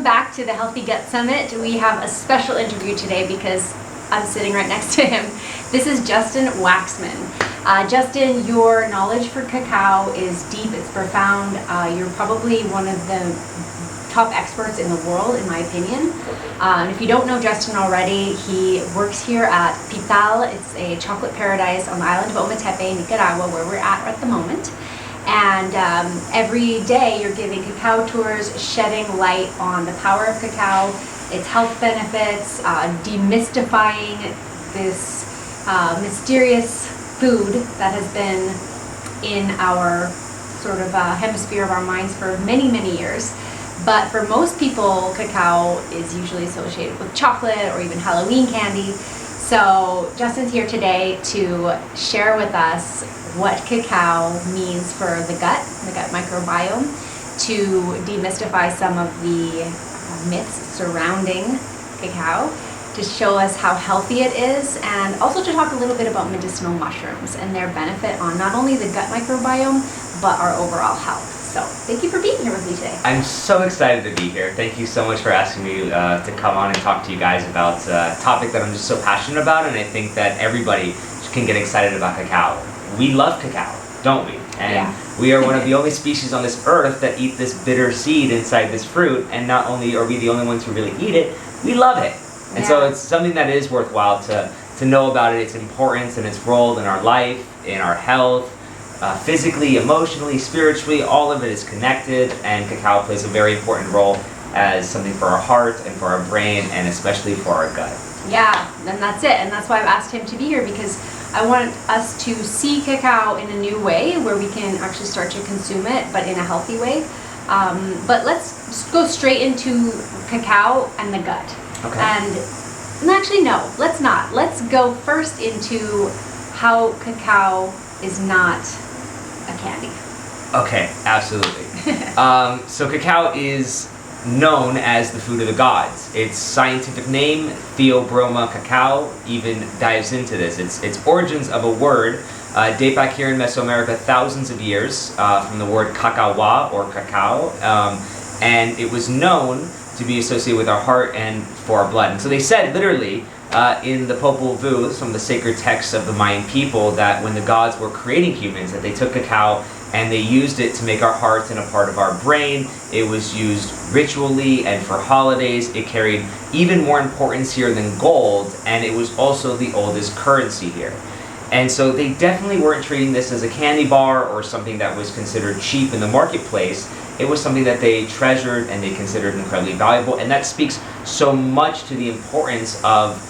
Welcome back to the Healthy Gut Summit. We have a special interview today because I'm sitting right next to him. This is Justin Waxman. Justin, your knowledge for cacao is deep, it's profound. You're probably one of the top experts in the world, in my opinion. And if you don't know Justin already, he works here at Pital. It's a chocolate paradise on the island of Ometepe, Nicaragua, where we're at the moment. And every day you're giving cacao tours, shedding light on the power of cacao, its health benefits, demystifying this mysterious food that has been in our sort of hemisphere of our minds for many, many years. But for most people, cacao is usually associated with chocolate or even Halloween candy. So Justin's here today to share with us what cacao means for the gut microbiome, to demystify some of the myths surrounding cacao, to show us how healthy it is, and also to talk a little bit about medicinal mushrooms and their benefit on not only the gut microbiome, but our overall health. So thank you for being here with me today. I'm so excited to be here. Thank you so much for asking me to come on and talk to you guys about a topic that I'm just so passionate about, and I think that everybody can get excited about cacao. We love cacao, don't we? And we are one of the only species on this earth that eat this bitter seed inside this fruit, and not only are we the only ones who really eat it, we love it. And so it's something that is worthwhile to know about it, its importance and its role in our life, in our health, physically, emotionally, spiritually. All of it is connected, and cacao plays a very important role as something for our heart and for our brain, and especially for our gut. Yeah, and that's it. And that's why I've asked him to be here, because I want us to see cacao in a new way where we can actually start to consume it, but in a healthy way. But let's just go straight into cacao and the gut. Okay. And actually, no, let's not. Let's go first into how cacao is not a candy. Okay, absolutely. So cacao is known as the food of the gods. Its scientific name, Theobroma cacao, even dives into this. Its origins of a word date back here in Mesoamerica thousands of years from the word cacawa or cacao, and it was known to be associated with our heart and for our blood. And so they said literally in the Popol Vuh, some of the sacred texts of the Mayan people, that when the gods were creating humans, that they took cacao and they used it to make our hearts and a part of our brain. It was used ritually and for holidays. It carried even more importance here than gold, and it was also the oldest currency here. And so they definitely weren't treating this as a candy bar or something that was considered cheap in the marketplace. It was something that they treasured and they considered incredibly valuable, and that speaks so much to the importance of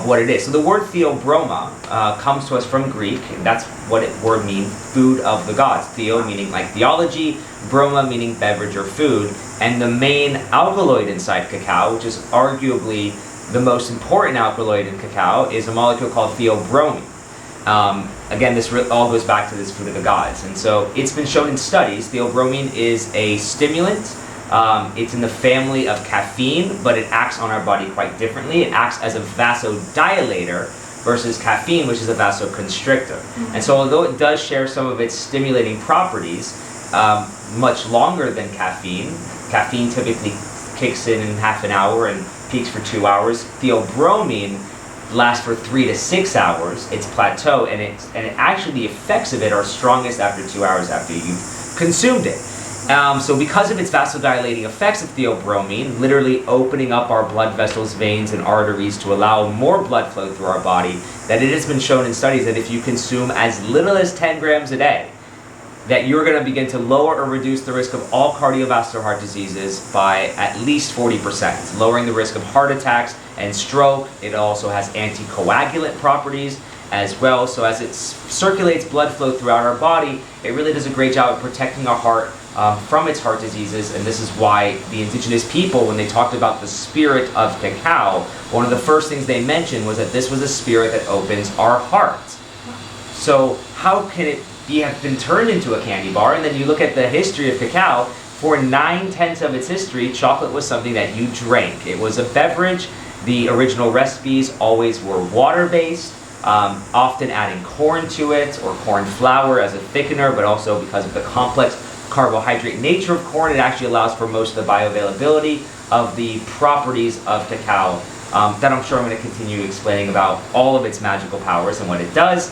what it is. So the word theobroma comes to us from Greek, and that's what it word means, food of the gods. Theo meaning like theology, broma meaning beverage or food, and the main alkaloid inside cacao, which is arguably the most important alkaloid in cacao, is a molecule called theobromine. Again, this all goes back to this food of the gods. And so it's been shown in studies, theobromine is a stimulant. It's in the family of caffeine, but it acts on our body quite differently. It acts as a vasodilator versus caffeine, which is a vasoconstrictor. Mm-hmm. And so although it does share some of its stimulating properties, much longer than caffeine typically kicks in half an hour and peaks for 2 hours. Theobromine lasts for 3 to 6 hours. It's plateau, and actually the effects of it are strongest after 2 hours after you've consumed it. So because of its vasodilating effects of theobromine, literally opening up our blood vessels, veins, and arteries to allow more blood flow through our body, that it has been shown in studies that if you consume as little as 10 grams a day, that you're going to begin to lower or reduce the risk of all cardiovascular heart diseases by at least 40%, lowering the risk of heart attacks and stroke. It also has anticoagulant properties as well. So as it circulates blood flow throughout our body, it really does a great job of protecting our heart from its heart diseases. And this is why the indigenous people, when they talked about the spirit of cacao, one of the first things they mentioned was that this was a spirit that opens our heart. So how can it have been turned into a candy bar? And then you look at the history of cacao. For 9/10 of its history, chocolate was something that you drank. It was a beverage. The original recipes always were water-based, often adding corn to it or corn flour as a thickener, but also because of the complex carbohydrate nature of corn, it actually allows for most of the bioavailability of the properties of cacao that I'm sure I'm going to continue explaining about all of its magical powers and what it does.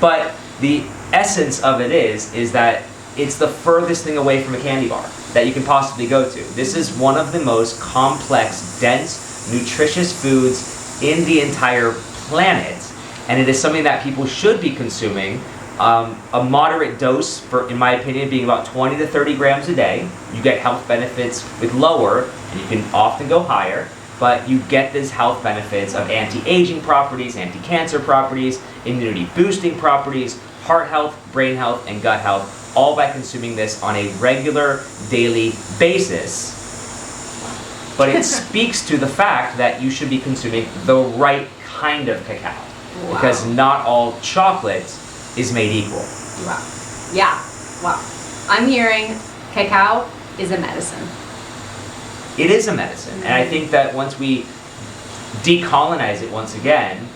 But the essence of it is that it's the furthest thing away from a candy bar that you can possibly go to. This is one of the most complex, dense, nutritious foods in the entire planet. And it is something that people should be consuming. A moderate dose, in my opinion, being about 20 to 30 grams a day. You get health benefits with lower, and you can often go higher, but you get these health benefits of anti-aging properties, anti-cancer properties, immunity-boosting properties, heart health, brain health, and gut health, all by consuming this on a regular, daily basis. But it speaks to the fact that you should be consuming the right kind of cacao. Wow. Because not all chocolate is made equal. Wow. Yeah. Wow. I'm hearing cacao is a medicine. It is a medicine. And I think that once we decolonize it once again,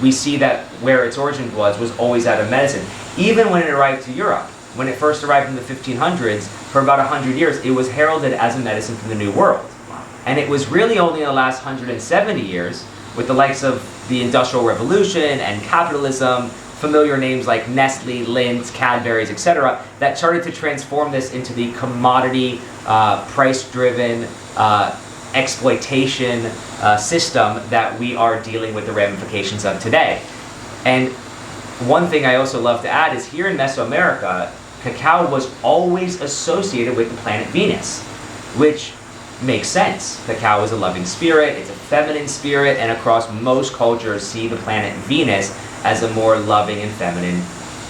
we see that where its origin was always out of medicine. Even when it arrived to Europe, when it first arrived in the 1500s, for about 100 years, it was heralded as a medicine from the New World. Wow. And it was really only in the last 170 years, with the likes of the Industrial Revolution and capitalism, familiar names like Nestle, Lindt, Cadbury's, etc., that started to transform this into the commodity, price-driven, exploitation system that we are dealing with the ramifications of today. And one thing I also love to add is here in Mesoamerica, cacao was always associated with the planet Venus, which makes sense. Cacao is a loving spirit, it's a feminine spirit, and across most cultures see the planet Venus as a more loving and feminine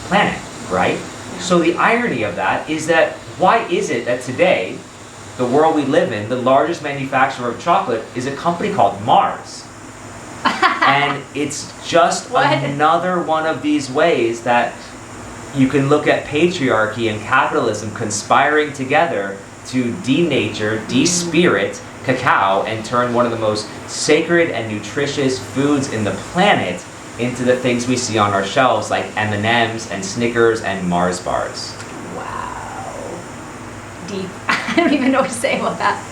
planet, right? So the irony of that is that why is it that today, the world we live in, the largest manufacturer of chocolate is a company called Mars? And it's just another one of these ways that you can look at patriarchy and capitalism conspiring together to denature, despirit cacao and turn one of the most sacred and nutritious foods in the planet into the things we see on our shelves like M&Ms and Snickers and Mars bars. Wow. Deep. I don't even know what to say about that.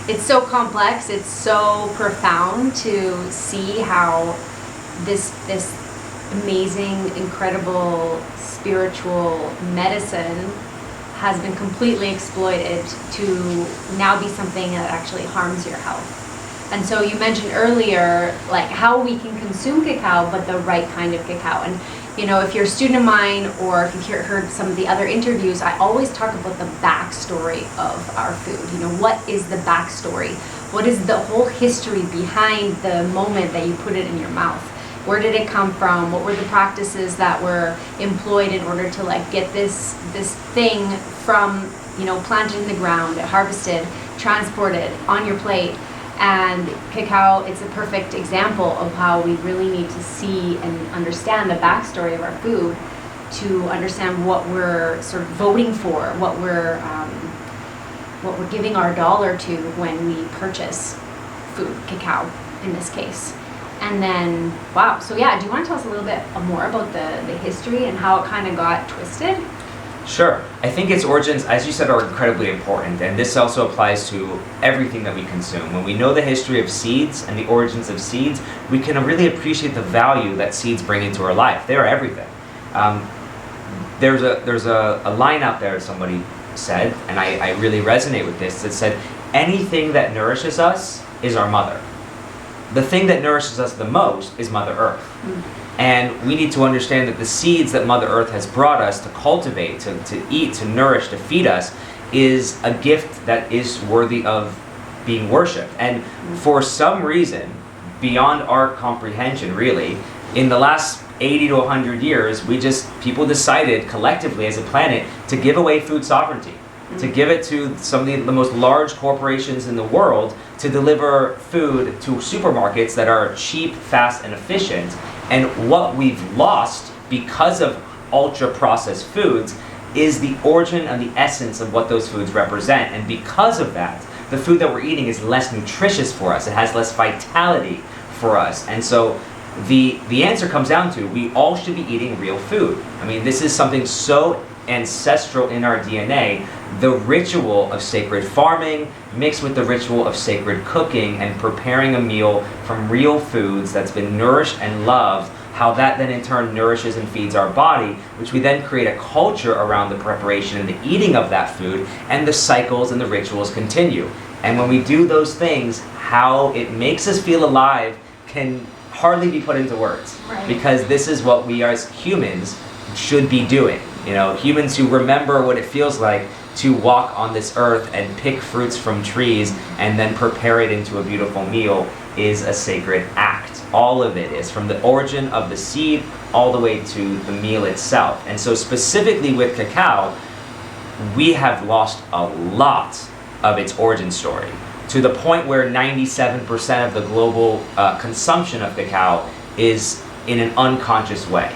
It's so complex, it's so profound to see how this amazing, incredible spiritual medicine has been completely exploited to now be something that actually harms your health. And so you mentioned earlier, like how we can consume cacao, but the right kind of cacao. And you know, if you're a student of mine or if you've heard some of the other interviews, I always talk about the backstory of our food. You know, what is the backstory? What is the whole history behind the moment that you put it in your mouth? Where did it come from? What were the practices that were employed in order to like get this thing from, you know, planted in the ground, harvested, transported on your plate? And cacao, it's a perfect example of how we really need to see and understand the backstory of our food to understand what we're sort of voting for, what we're giving our dollar to when we purchase food, cacao in this case. And then, wow, so yeah, do you want to tell us a little bit more about the history and how it kind of got twisted? Sure. I think its origins, as you said, are incredibly important, and this also applies to everything that we consume. When we know the history of seeds and the origins of seeds, we can really appreciate the value that seeds bring into our life. They are everything. There's a line out there somebody said, and I really resonate with this, that said, anything that nourishes us is our mother. The thing that nourishes us the most is Mother Earth. And we need to understand that the seeds that Mother Earth has brought us to cultivate, to eat, to nourish, to feed us, is a gift that is worthy of being worshipped. And for some reason, beyond our comprehension really, in the last 80 to 100 years, people decided collectively as a planet to give away food sovereignty, to give it to some of the most large corporations in the world to deliver food to supermarkets that are cheap, fast, and efficient. And what we've lost because of ultra-processed foods is the origin and the essence of what those foods represent. And because of that, the food that we're eating is less nutritious for us. It has less vitality for us. And so the answer comes down to we all should be eating real food. I mean, this is something so ancestral in our DNA, the ritual of sacred farming mixed with the ritual of sacred cooking and preparing a meal from real foods that's been nourished and loved, how that then in turn nourishes and feeds our body, which we then create a culture around the preparation and the eating of that food, and the cycles and the rituals continue. And when we do those things, how it makes us feel alive can hardly be put into words. Right. Because this is what we as humans should be doing. You know, humans who remember what it feels like to walk on this earth and pick fruits from trees and then prepare it into a beautiful meal is a sacred act. All of it is, from the origin of the seed all the way to the meal itself. And so specifically with cacao, we have lost a lot of its origin story, to the point where 97% of the global consumption of cacao is in an unconscious way.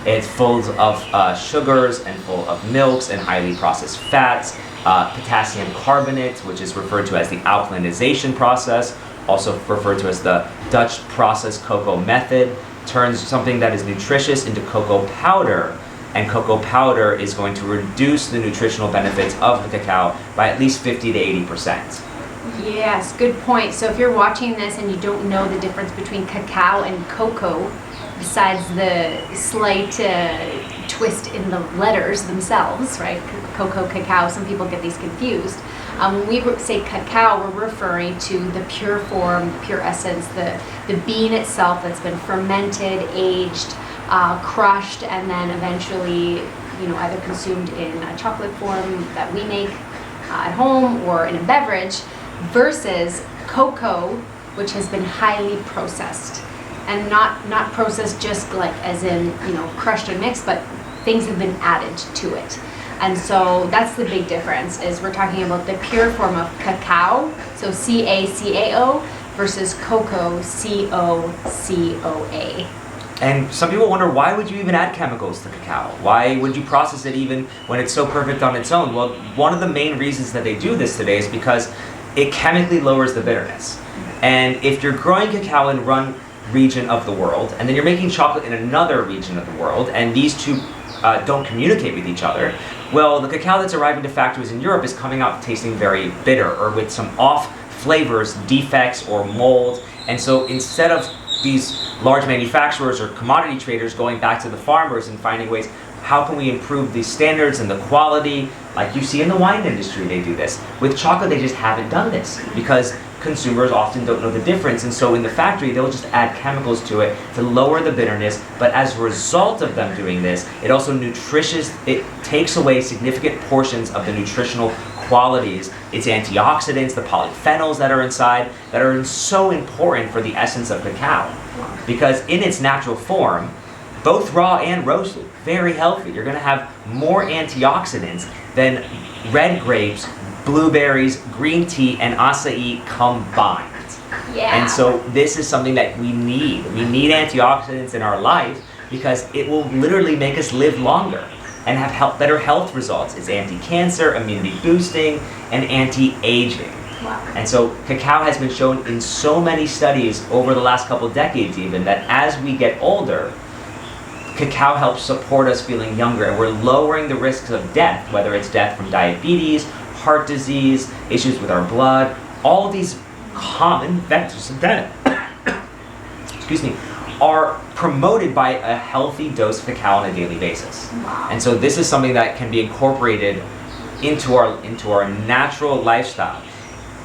It's full of sugars and full of milks and highly processed fats, potassium carbonate, which is referred to as the alkalinization process, also referred to as the Dutch processed cocoa method, turns something that is nutritious into cocoa powder, and cocoa powder is going to reduce the nutritional benefits of the cacao by at least 50 to 80%. Yes, good point. So if you're watching this and you don't know the difference between cacao and cocoa, besides the slight twist in the letters themselves, right? Cocoa, cacao, some people get these confused. When we say cacao, we're referring to the pure form, pure essence, the bean itself that's been fermented, aged, crushed, and then eventually, either consumed in a chocolate form that we make at home or in a beverage, versus cocoa, which has been highly processed. And not processed just like as in, crushed and mixed, but things have been added to it. And so that's the big difference, is we're talking about the pure form of cacao, so C-A-C-A-O, versus cocoa, C-O-C-O-A. And some people wonder, why would you even add chemicals to cacao? Why would you process it even when it's so perfect on its own? Well, one of the main reasons that they do this today is because it chemically lowers the bitterness. And if you're growing cacao in one region of the world, and then you're making chocolate in another region of the world, and these two don't communicate with each other, well, the cacao that's arriving to factories in Europe is coming out tasting very bitter, or with some off flavors, defects, or mold. And so instead of these large manufacturers or commodity traders going back to the farmers and finding ways, how can we improve the standards and the quality? Like you see in the wine industry, they do this. With chocolate, they just haven't done this because consumers often don't know the difference. And so in the factory, they'll just add chemicals to it to lower the bitterness. But as a result of them doing this, it also it takes away significant portions of the nutritional qualities, its antioxidants, the polyphenols that are inside, that are so important for the essence of cacao. Because in its natural form, both raw and roasted, very healthy. You're going to have more antioxidants than red grapes, blueberries, green tea, and acai combined. Yeah. And so this is something that we need. We need antioxidants in our life because it will literally make us live longer and have better health results. It's anti-cancer, immunity boosting, and anti-aging. Wow. And so cacao has been shown in so many studies over the last couple decades even that as we get older, cacao helps support us feeling younger, and we're lowering the risks of death, whether it's death from diabetes, heart disease, issues with our blood, all of these common vectors of death are promoted by a healthy dose of cacao on a daily basis. Wow. And so this is something that can be incorporated into our natural lifestyle.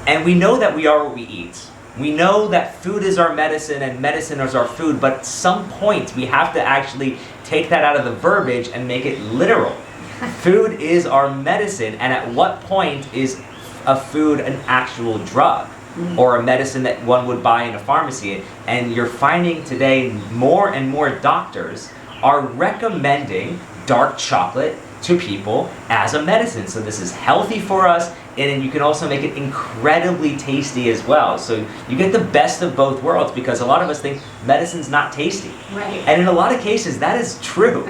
And we know that we are what we eat. We know that food is our medicine and medicine is our food, but at some point we have to actually take that out of the verbiage and make it literal. Food is our medicine, and at what point is a food an actual drug or a medicine that one would buy in a pharmacy? And you're finding today more and more doctors are recommending dark chocolate to people as a medicine. So this is healthy for us, and you can also make it incredibly tasty as well. So you get the best of both worlds, because a lot of us think medicine's not tasty. Right. And in a lot of cases, that is true.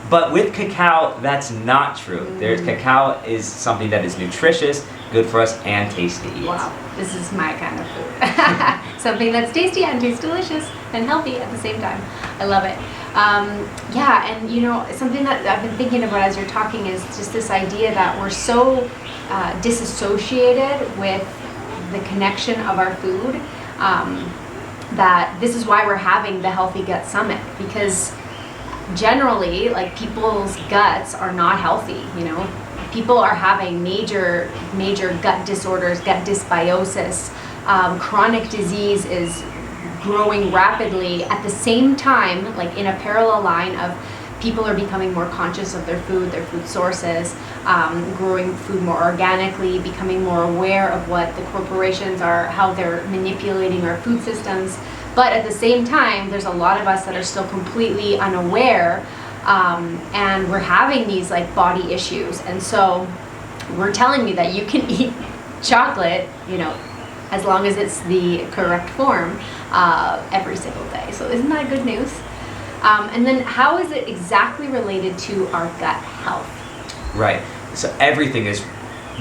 But with cacao, that's not true. Cacao is something that is nutritious, good for us, and tasty to eat. Wow, this is my kind of food. Something that's tasty and tastes delicious and healthy at the same time. I love it. Yeah, and something that I've been thinking about as you're talking is just this idea that we're so disassociated with the connection of our food, that this is why we're having the Healthy Gut Summit, because generally, like, people's guts are not healthy. People are having major gut disorders, gut dysbiosis. Chronic disease is growing rapidly. At the same time, like in a parallel line of people are becoming more conscious of their food sources, growing food more organically, becoming more aware of what the corporations are, how they're manipulating our food systems. But at the same time, there's a lot of us that are still completely unaware, and we're having these like body issues. And so we're telling me that you can eat chocolate, as long as it's the correct form, every single day. So isn't that good news? And then how is it exactly related to our gut health? Right. So everything is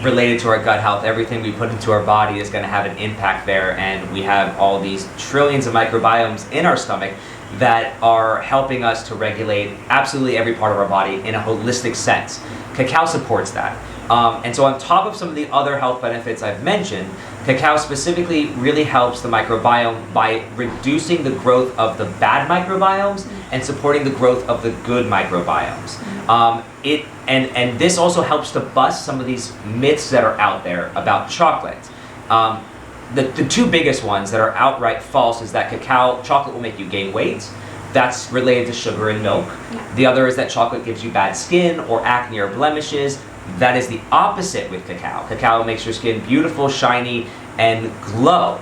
related to our gut health. Everything we put into our body is going to have an impact there, and we have all these trillions of microbiomes in our stomach that are helping us to regulate absolutely every part of our body in a holistic sense. Cacao supports that. And so on top of some of the other health benefits I've mentioned, cacao specifically really helps the microbiome by reducing the growth of the bad microbiomes and supporting the growth of the good microbiomes. And this also helps to bust some of these myths that are out there about chocolate. The two biggest ones that are outright false is that chocolate will make you gain weight. That's related to sugar and milk. Yeah. The other is that chocolate gives you bad skin or acne or blemishes. That is the opposite with cacao. Cacao makes your skin beautiful, shiny, and glow.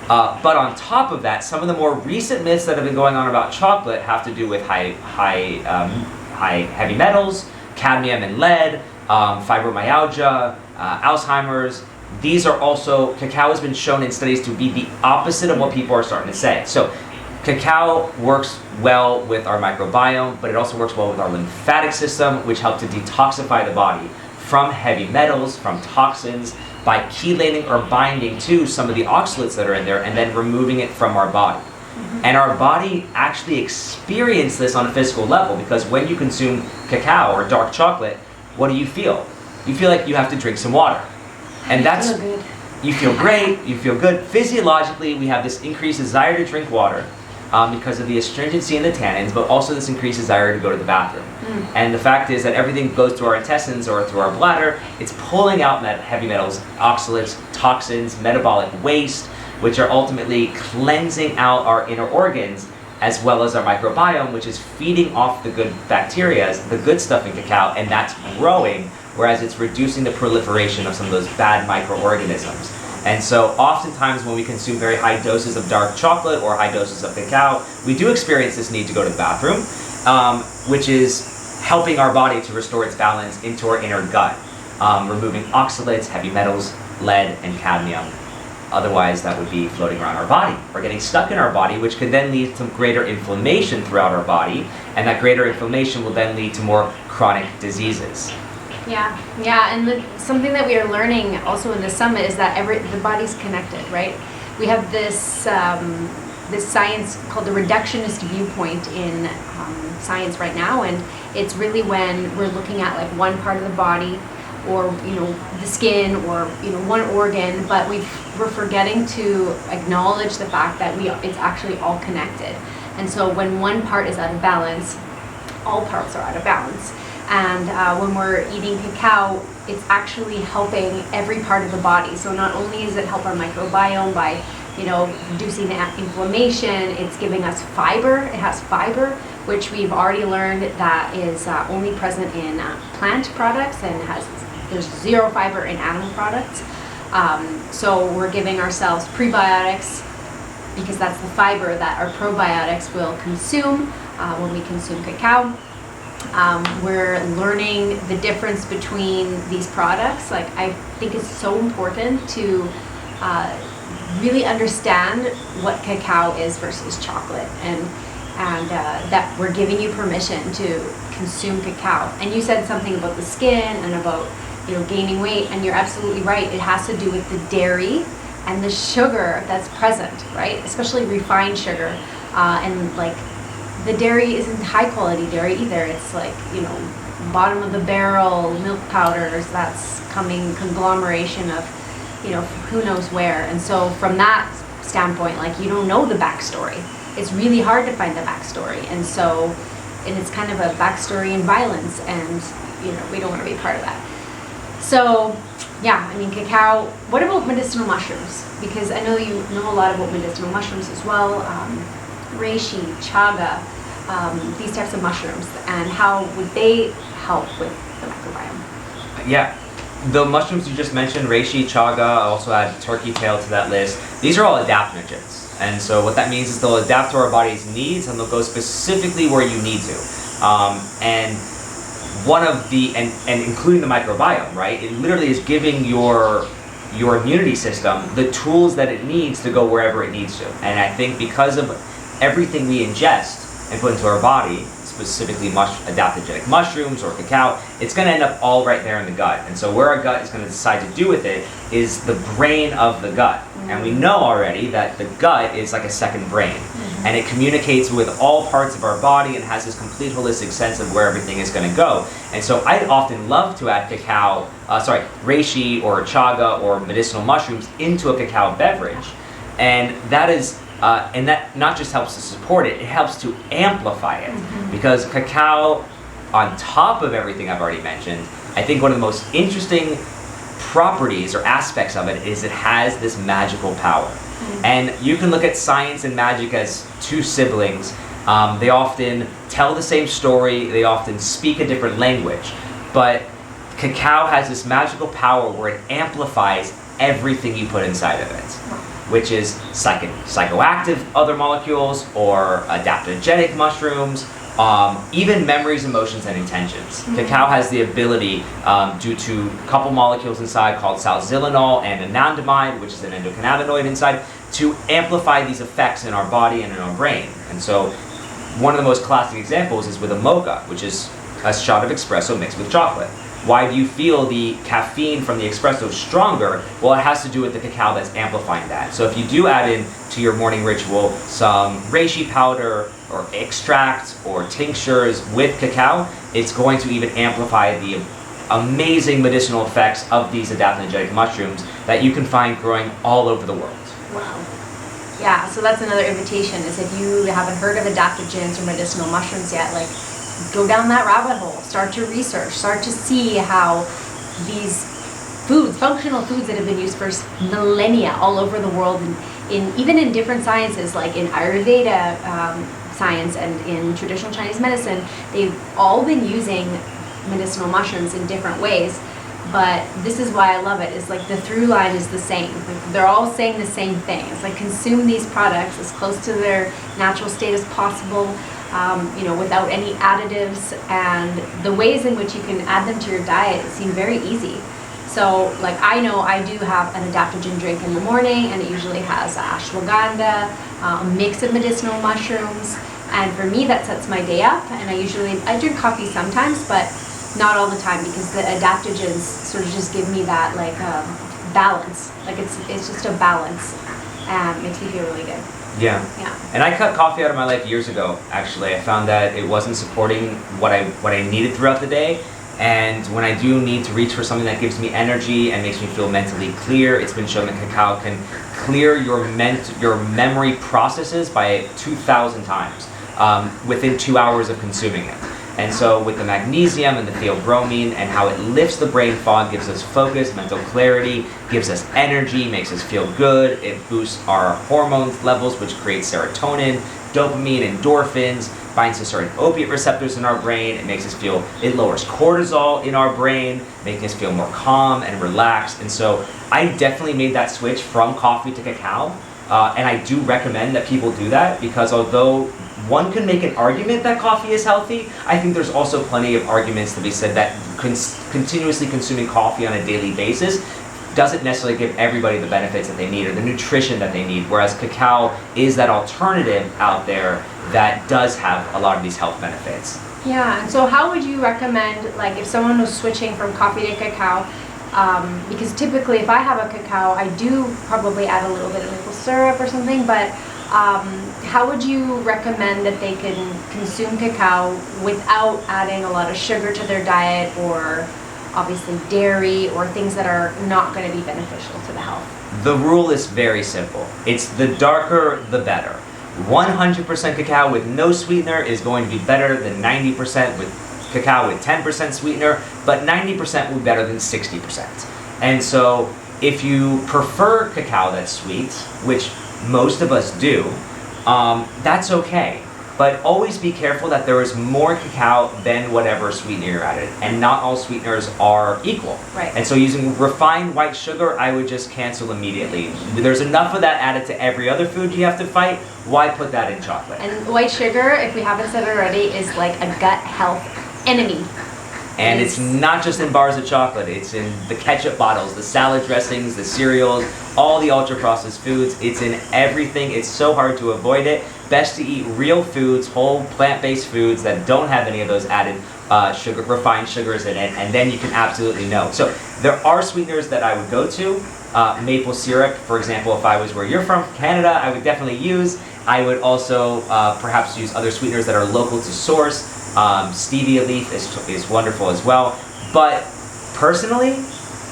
But on top of that, some of the more recent myths that have been going on about chocolate have to do with high heavy metals, cadmium and lead, fibromyalgia, Alzheimer's. These are also, cacao has been shown in studies to be the opposite of what people are starting to say. So cacao works well with our microbiome, but it also works well with our lymphatic system, which helps to detoxify the body from heavy metals, from toxins, by chelating or binding to some of the oxalates that are in there and then removing it from our body. And our body actually experiences this on a physical level, because when you consume cacao or dark chocolate, what do? You feel like you have to drink some water. And that's, you feel great, you feel good. Physiologically, we have this increased desire to drink water because of the astringency and the tannins, but also this increased desire to go to the bathroom. And the fact is that everything goes through our intestines or through our bladder. It's pulling out heavy metals, oxalates, toxins, metabolic waste, which are ultimately cleansing out our inner organs, as well as our microbiome, which is feeding off the good bacteria, the good stuff in cacao, and that's growing, whereas it's reducing the proliferation of some of those bad microorganisms. And so oftentimes when we consume very high doses of dark chocolate or high doses of cacao, we do experience this need to go to the bathroom, which is helping our body to restore its balance into our inner gut, removing oxalates, heavy metals, lead, and cadmium. Otherwise, that would be floating around our body or getting stuck in our body, which could then lead to greater inflammation throughout our body, and that greater inflammation will then lead to more chronic diseases. Yeah, and something that we are learning also in the summit is that the body's connected, right? We have this this science called the reductionist viewpoint in science right now, and it's really when we're looking at like one part of the body, or the skin, or one organ, but we're forgetting to acknowledge the fact that it's actually all connected. And so when one part is out of balance, all parts are out of balance. And when we're eating cacao, it's actually helping every part of the body. So not only does it help our microbiome by reducing the inflammation, it's giving us fiber. It has fiber, which we've already learned that is only present in plant products, and there's zero fiber in animal products. So we're giving ourselves prebiotics, because that's the fiber that our probiotics will consume when we consume cacao. We're learning the difference between these products. Like, I think it's so important to really understand what cacao is versus chocolate, and that we're giving you permission to consume cacao. And you said something about the skin and about gaining weight, and you're absolutely right. It has to do with the dairy and the sugar that's present, right? Especially refined sugar, and like the dairy isn't high quality dairy either. It's like, you know, bottom of the barrel milk powders that's coming conglomeration of, you know, who knows where. And so from that standpoint, like, you don't know the backstory. It's really hard to find the backstory. And so, and it's kind of a backstory in violence, and, you know, we don't want to be part of that. So yeah, I mean, cacao. What about medicinal mushrooms? Because I know you know a lot about medicinal mushrooms as well. Reishi, chaga, these types of mushrooms, and how would they help with the microbiome? Yeah, the mushrooms you just mentioned, reishi, chaga, I also add turkey tail to that list. These are all adaptogens. And so what that means is they'll adapt to our body's needs, and they'll go specifically where you need to. And one of the, and including the microbiome, right? It literally is giving your immunity system the tools that it needs to go wherever it needs to. And I think because of everything we ingest and put into our body, specifically adaptogenic mushrooms or cacao, it's going to end up all right there in the gut. And so where our gut is going to decide to do with it is the brain of the gut. And we know already that the gut is like a second brain. And it communicates with all parts of our body and has this complete holistic sense of where everything is going to go. And so I often love to add reishi or chaga or medicinal mushrooms into a cacao beverage. And that is and that not just helps to support it, it helps to amplify it. Because cacao, on top of everything I've already mentioned, I think one of the most interesting properties or aspects of it is it has this magical power. And you can look at science and magic as two siblings. They often tell the same story, they often speak a different language. But cacao has this magical power where it amplifies everything you put inside of it, which is psychoactive other molecules or adaptogenic mushrooms, even memories, emotions, and intentions. Cacao has the ability, due to a couple molecules inside called salzinol and anandamide, which is an endocannabinoid inside, to amplify these effects in our body and in our brain. And so one of the most classic examples is with a mocha, which is a shot of espresso mixed with chocolate. Why do you feel the caffeine from the espresso stronger? Well, it has to do with the cacao that's amplifying that. So if you do add in to your morning ritual some reishi powder or extract or tinctures with cacao, it's going to even amplify the amazing medicinal effects of these adaptogenic mushrooms that you can find growing all over the world. Wow. Yeah, so that's another invitation, is if you haven't heard of adaptogens or medicinal mushrooms yet, like, go down that rabbit hole, start to research, start to see how these foods, functional foods that have been used for millennia all over the world, and even in different sciences, like in Ayurveda science and in traditional Chinese medicine, they've all been using medicinal mushrooms in different ways. But this is why I love it, is like the through line is the same. Like, they're all saying the same thing. It's like, consume these products as close to their natural state as possible, you know, without any additives, and the ways in which you can add them to your diet seem very easy. So, like, I know I do have an adaptogen drink in the morning, and it usually has ashwagandha, a mix of medicinal mushrooms, and for me that sets my day up. And I drink coffee sometimes, but not all the time, because the adaptogens sort of just give me that, like, balance. Like, it's just a balance, and makes me feel really good. Yeah. Yeah. And I cut coffee out of my life years ago, actually. I found that it wasn't supporting what I needed throughout the day. And when I do need to reach for something that gives me energy and makes me feel mentally clear, it's been shown that cacao can clear your memory processes by 2,000 times within 2 hours of consuming it. And so with the magnesium and the theobromine and how it lifts the brain fog, gives us focus, mental clarity, gives us energy, makes us feel good, it boosts our hormones levels, which creates serotonin, dopamine, endorphins, binds to certain opiate receptors in our brain, it lowers cortisol in our brain, making us feel more calm and relaxed. And so I definitely made that switch from coffee to cacao, and I do recommend that people do that, because although one can make an argument that coffee is healthy, I think there's also plenty of arguments to be said that continuously consuming coffee on a daily basis doesn't necessarily give everybody the benefits that they need or the nutrition that they need, whereas cacao is that alternative out there that does have a lot of these health benefits. Yeah, and so how would you recommend, like, if someone was switching from coffee to cacao, because typically if I have a cacao, I do probably add a little bit of maple syrup or something, but how would you recommend that they can consume cacao without adding a lot of sugar to their diet, or obviously dairy, or things that are not going to be beneficial to the health? The rule is very simple. It's the darker, the better. 100% cacao with no sweetener is going to be better than 90% with cacao with 10% sweetener, but 90% will be better than 60%. And so if you prefer cacao that's sweet, which most of us do, that's okay. But always be careful that there is more cacao than whatever sweetener you're added, and not all sweeteners are equal. Right. And so using refined white sugar, I would just cancel immediately. There's enough of that added to every other food you have to fight. Why put that in chocolate? And white sugar, if we haven't said it already, is like a gut health enemy. And it's not just in bars of chocolate, it's in the ketchup bottles, the salad dressings, the cereals, all the ultra-processed foods. It's in everything. It's so hard to avoid it. Best to eat real foods, whole plant-based foods that don't have any of those added refined sugars in it, and then you can absolutely know. So there are sweeteners that I would go to. Maple syrup, for example, if I was where you're from, Canada, I would definitely use. I would also perhaps use other sweeteners that are local to source. Stevia leaf is wonderful as well, but personally,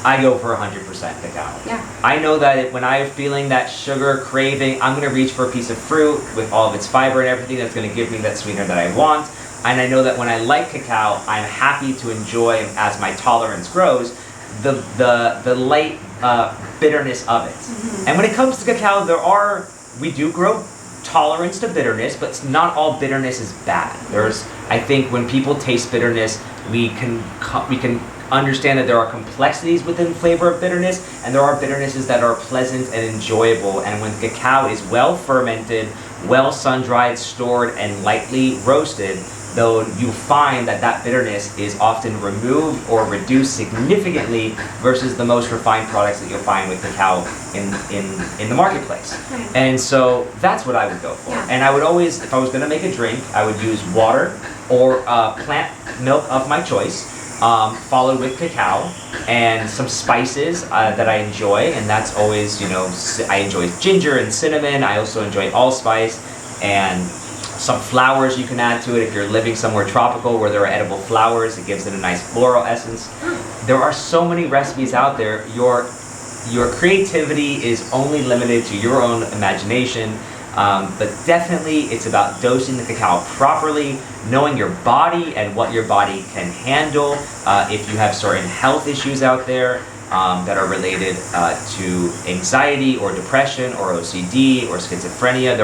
I go for 100% cacao. Yeah. I know that when I'm feeling that sugar craving, I'm going to reach for a piece of fruit with all of its fiber and everything that's going to give me that sweetener that I want. And I know that when I like cacao, I'm happy to enjoy, as my tolerance grows, the light bitterness of it. Mm-hmm. And when it comes to cacao, we do grow tolerance to bitterness, but not all bitterness is bad. I think when people taste bitterness, we can understand that there are complexities within flavor of bitterness, and there are bitternesses that are pleasant and enjoyable. And when cacao is well fermented, well sun-dried, stored, and lightly roasted, though you find that bitterness is often removed or reduced significantly versus the most refined products that you'll find with cacao in the marketplace. Right. And so that's what I would go for. Yeah. And I would always, if I was going to make a drink, I would use water or plant milk of my choice, followed with cacao and some spices that I enjoy, and that's always, I enjoy ginger and cinnamon. I also enjoy allspice and some flowers you can add to it if you're living somewhere tropical where there are edible flowers. It gives it a nice floral essence. There are so many recipes out there. Your creativity is only limited to your own imagination, but definitely it's about dosing the cacao properly, knowing your body and what your body can handle. If you have certain health issues out there that are related to anxiety or depression or OCD or schizophrenia,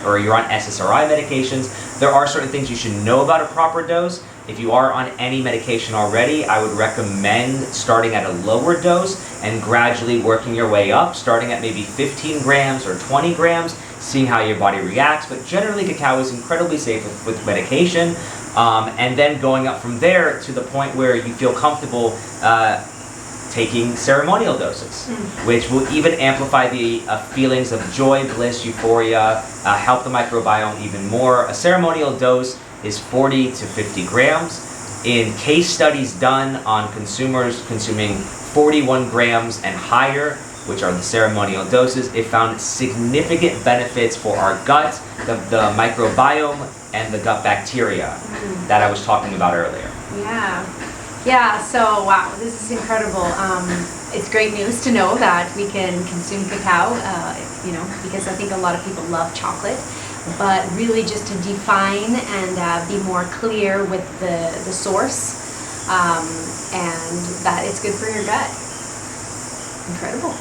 or you're on SSRI medications, there are certain things you should know about a proper dose. If you are on any medication already, I would recommend starting at a lower dose and gradually working your way up, starting at maybe 15 grams or 20 grams, seeing how your body reacts. But generally, cacao is incredibly safe with medication, and then going up from there to the point where you feel comfortable taking ceremonial doses, which will even amplify the feelings of joy, bliss, euphoria, help the microbiome even more. A ceremonial dose is 40 to 50 grams. In case studies done on consumers consuming 41 grams and higher, which are the ceremonial doses, it found significant benefits for our gut, the microbiome, and the gut bacteria that I was talking about earlier. Yeah, so wow, this is incredible. It's great news to know that we can consume cacao, because I think a lot of people love chocolate, but really just to define and be more clear with the source, and that it's good for your gut. Incredible.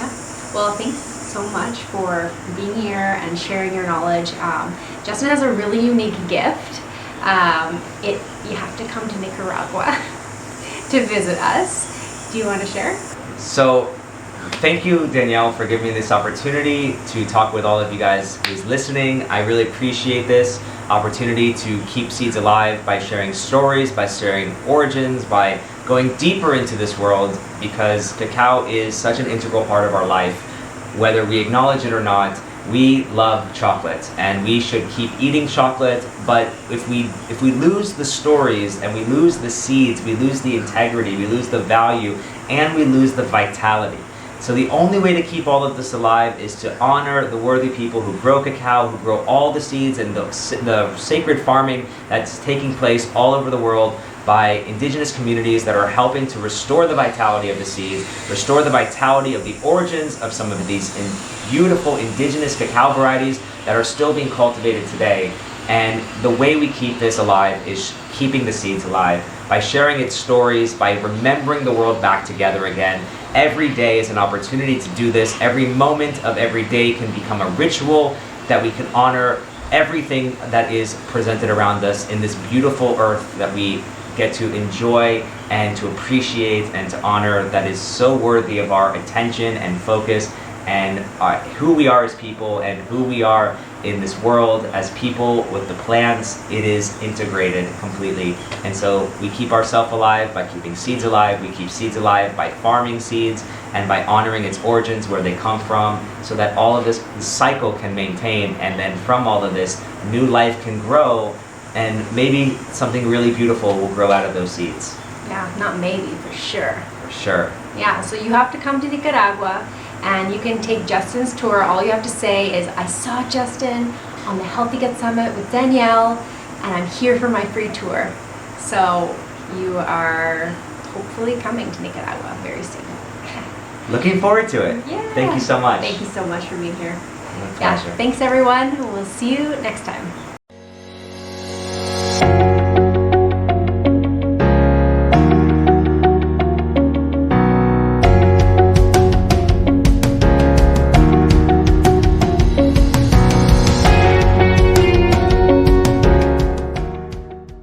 Yeah. Well, thanks so much for being here and sharing your knowledge. Justin has a really unique gift. You have to come to Nicaragua to visit us. Do you want to share? So, thank you, Danielle, for giving me this opportunity to talk with all of you guys who's listening. I really appreciate this opportunity to keep seeds alive by sharing stories, by sharing origins, by going deeper into this world, because cacao is such an integral part of our life. Whether we acknowledge it or not, we love chocolate, and we should keep eating chocolate. But if we lose the stories and we lose the seeds, we lose the integrity, we lose the value, and we lose the vitality. So the only way to keep all of this alive is to honor the worthy people who grow cacao, who grow all the seeds and the sacred farming that's taking place all over the world by indigenous communities that are helping to restore the vitality of the seeds, restore the vitality of the origins of some of these beautiful indigenous cacao varieties that are still being cultivated today. And the way we keep this alive is keeping the seeds alive, by sharing its stories, by remembering the world back together again. Every day is an opportunity to do this. Every moment of every day can become a ritual that we can honor everything that is presented around us in this beautiful earth that we get to enjoy and to appreciate and to honor, that is so worthy of our attention and focus, and who we are as people and who we are in this world as people with the plants. It is integrated completely. And so we keep ourselves alive by keeping seeds alive. We keep seeds alive by farming seeds and by honoring its origins, where they come from, so that all of this cycle can maintain, and then from all of this, new life can grow, and maybe something really beautiful will grow out of those seeds. Yeah, not maybe, for sure. For sure. Yeah, so you have to come to Nicaragua, and you can take Justin's tour. All you have to say is, I saw Justin on the Healthy Gut Summit with Danielle, and I'm here for my free tour. So you are hopefully coming to Nicaragua very soon. Looking forward to it. Yeah. Thank you so much. Thank you so much for being here. My Yeah, pleasure. thanks everyone. We'll see you next time.